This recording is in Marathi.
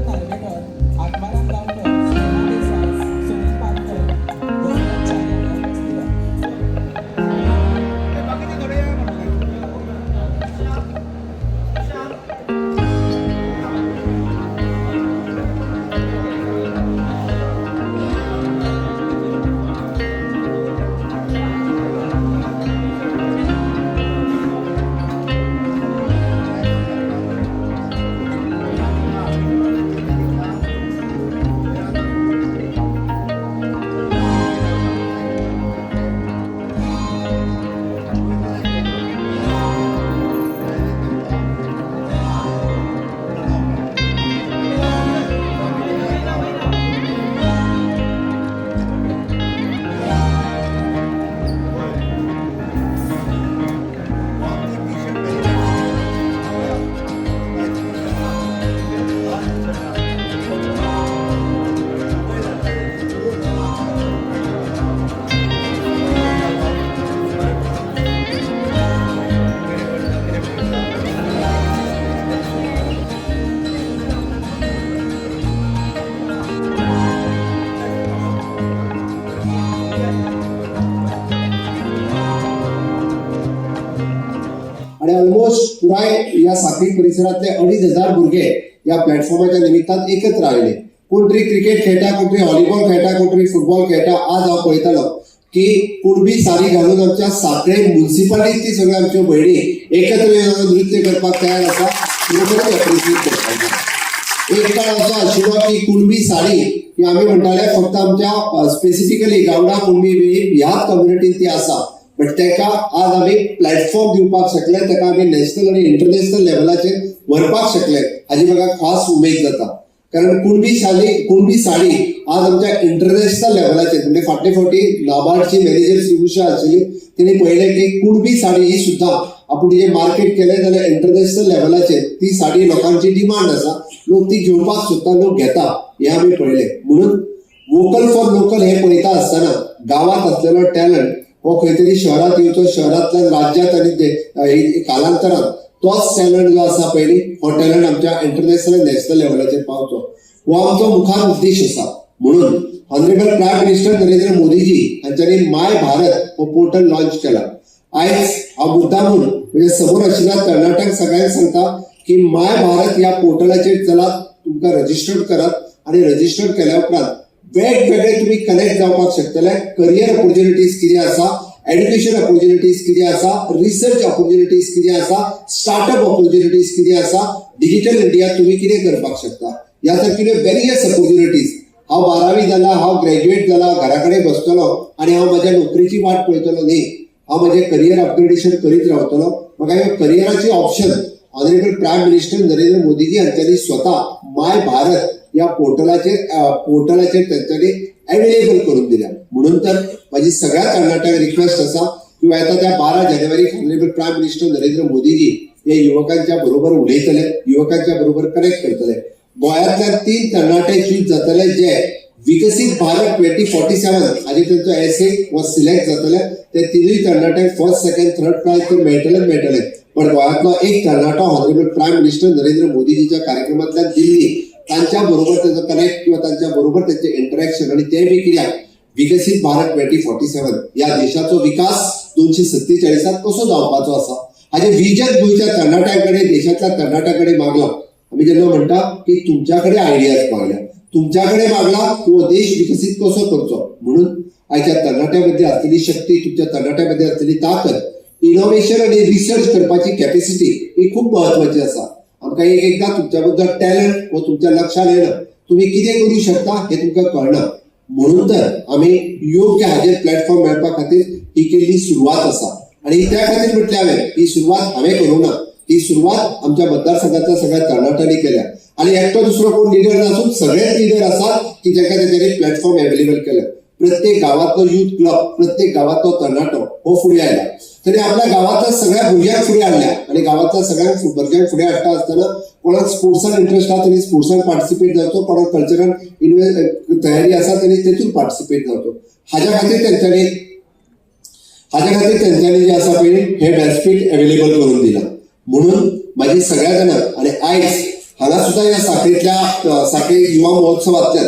नार्वेकर, आत्माराम गावकर, सोना देसाई, सुनील पानकर, गोविंद चारे उपस्थित आणि ऑलमोस्ट पुराय या साखळी परिसरातले 2,500 भुरगे या प्लॅटफॉर्माच्या निमित्तान एकत्र आलेले. कोण तरी क्रिकेट खेळटा, कोण तरी व्हॉलीबॉल खेळटा, कोण तरी फुटबॉल खेळटा. आज हांव पळयतालो की कुणबी साडी घालून आमच्या सांखळे म्युन्सिपालिटी सगळ्या आमच्यो भयणी एकत्र येवन नृत्य करपाक तयार आसा. खरोखरच एप्रिशिएट करपाक एक काळ असो आशिल्लो की कुणबी साडी ही आमी म्हणटाले फक्त आमच्या स्पेसिफिकली गावडा कुणबी ह्याच कम्युनिटीन ती आसा. बट तेका आज आमी प्लॅटफॉर्म दिवपाक शकले, तेका आमी नॅशनल आणि इंटरनॅशनल लेवलाचेर व्हरपाक शकले हाजी म्हाका खास उमेद जाता. कारण कुणबी साडी आज आमच्या इंटरनॅशनल लेवलाचेर म्हणजे फाटले फावटी नाबार्डची मॅनेजर श्रीभूषा आशिल्ली, तिने पळयलें की कुणबी साडी ही सुद्धा आपूण तिचें मार्केट केलें जाल्यार इंटरनॅशनल लेवलाचेर ती साडी लोकांची डिमांड आसा, लोक ती घेवपाक सोदता, लोक घेता, हे आमी पळयलें. म्हणून वोकल फॉर लोकल हे पळयता आसतना गांवांत असलेलो टॅलंट हो खंय तरी शहरात येवचो, शहरांतल्यान राज्यांत आनी कालांतरान तोच टॅलंट जो आसा पयली हो टॅलंट आमच्या इंटरनॅशनल आनी नॅशनल लेवलाचेर पावचो, हो आमचो मुखार उद्देश आसा. म्हणून honourable prime minister Narendra Modiji हांच्यांनी माय भारत हो पोर्टल लॉन्च केला. आयज हांव मुद्दामून म्हणजे समोर आशिल्ल्या तरणाट्यांक सगळ्यांक सांगता की माय भारत ह्या पोर्टलाचेर चलात, तुमकां रजिस्टर्ड करात आणि रजिस्टर्ड केल्या उपरांत वेगवेगळे तुम्ही कनेक्ट जावपाक शकतले. करियर ऑपॉर्च्युनिटीज कितें आसा, एड्युकेशन ऑपॉर्च्युनिटीज कितें आसा, रिसर्च ऑपॉर्च्युनिटीज कितें आसा, स्टार्टअप ऑपॉर्च्युनिटीज कितें आसा, डिजिटल इंडिया तुम्ही कितें करपाक शकता, ह्या सारकिल्यो वेरियस ऑपॉर्च्युनिटीज. हांव 12वी जाला, हांव ग्रॅज्युएट जाला, घरा कडेन बसतलो आनी हांव म्हाज्या नोकरेची वाट पळयतलो न्ही, हांव म्हाजें करियर अपग्रेडेशन करीत रावतलो. म्हाका ह्यो करियराची option honourable prime minister Narendra Modiji हांच्यांनी स्वता माय भारत या पोर्टलाचेर त्यांच्यानी अवेलेबल करून दिल्या. म्हणून तर माझी सगळ्या तरणाट्यांक रिक्वेस्ट असा की येता 12 जानेवारीक honourable prime minister Narendra Modiji हे युवकांच्या बरोबर उलयतले, युवकांच्या बरोबर कनेक्ट करतले. गोंयांतल्या 3 तरणाटे चूज जातले जे विकसित भारत 2047 हाजे त्यांचो एसे व सिलेक्ट जातले. ते 3 तरणाट्यांक फर्स्ट, सेकंड, थर्ड प्राइज तर मेळटले. पण गोंयांतलो एक तरणाटो ऑनरेबल प्रायम मिनिस्टर नरेंद्र मोदीजीच्या कार्यक्रमांतल्यान दिल्ली तांच्या बरोबर त्याचं कनेक्ट किंवा त्यांच्या बरोबर त्याचे इंटरॅक्शन आणि ते बी कित्याक विकसित भारत 2047 या देशाचो विकास 247 कसो जावपाचो आसा हाजे विजन गोंयच्या तरणाट्यांकडे, देशातल्या तरणाट्यांकडे मागला. आम्ही जेन्ना म्हणटा की तुमच्याकडे आयडियाज मागल्या, तुमच्याकडे मागला तो देश विकसित कसो करचो. म्हणून आयच्या तरणाट्यामध्ये असलेली शक्ती, तुमच्या तरणाट्यामध्ये असलेली ताकद, इनोव्हेशन आणि रिसर्च करपाची कॅपॅसिटी ही खूप महत्वाची आसा. आमकां एकदा तुमच्या बद्दल टॅलंट व तुमच्या लक्षात येणं, तुम्ही कितें करू शकता हे तुमकां कळना. म्हणून तर आम्ही योग्य हाजेर प्लॅटफॉर्म मेळपा खातीर ही केल्ली सुरवात आसा. आणि त्या खातीर म्हटलें हांवें ही सुरवात हांवें करूं ना, ही सुरवात आमच्या मतदारसंघातल्या सगळ्या तरणाट्यांनी केल्या. आणि एकटो दुसरो कोण लिडर नासून सगळेच लिडर आसात की जाका तेच्यांनी प्लॅटफॉर्म अवेलेबल केले. प्रत्येक गावातलो युथ क्लब, प्रत्येक गावातलो तरणाटो हो फुडें आयला. तरी आपल्या गावातल्या सगळ्या भुरग्यांक फुडें हाडल्या आणि गावातल्या सगळ्या भुरग्यांक फुडें हाडटा आसतना कोणाक स्पोर्ट्सान इंटरेस्ट आसा त्यांनी स्पोर्ट्सान पार्टिसिपेट जावचो, कोणाक कल्चरल तयारी आसा त्यांनी तेतून पार्टिसिपेट जावचो. हाज्या खातीर तेंच्यांनी जे आसा पळय हे व्यासपीठ अवेलेबल करून दिला. म्हणून माझी सगळ्या जाणांक आणि आयज हांगा सुद्धा ह्या साखळीतल्या साखळी युवा महोत्सवांतल्यान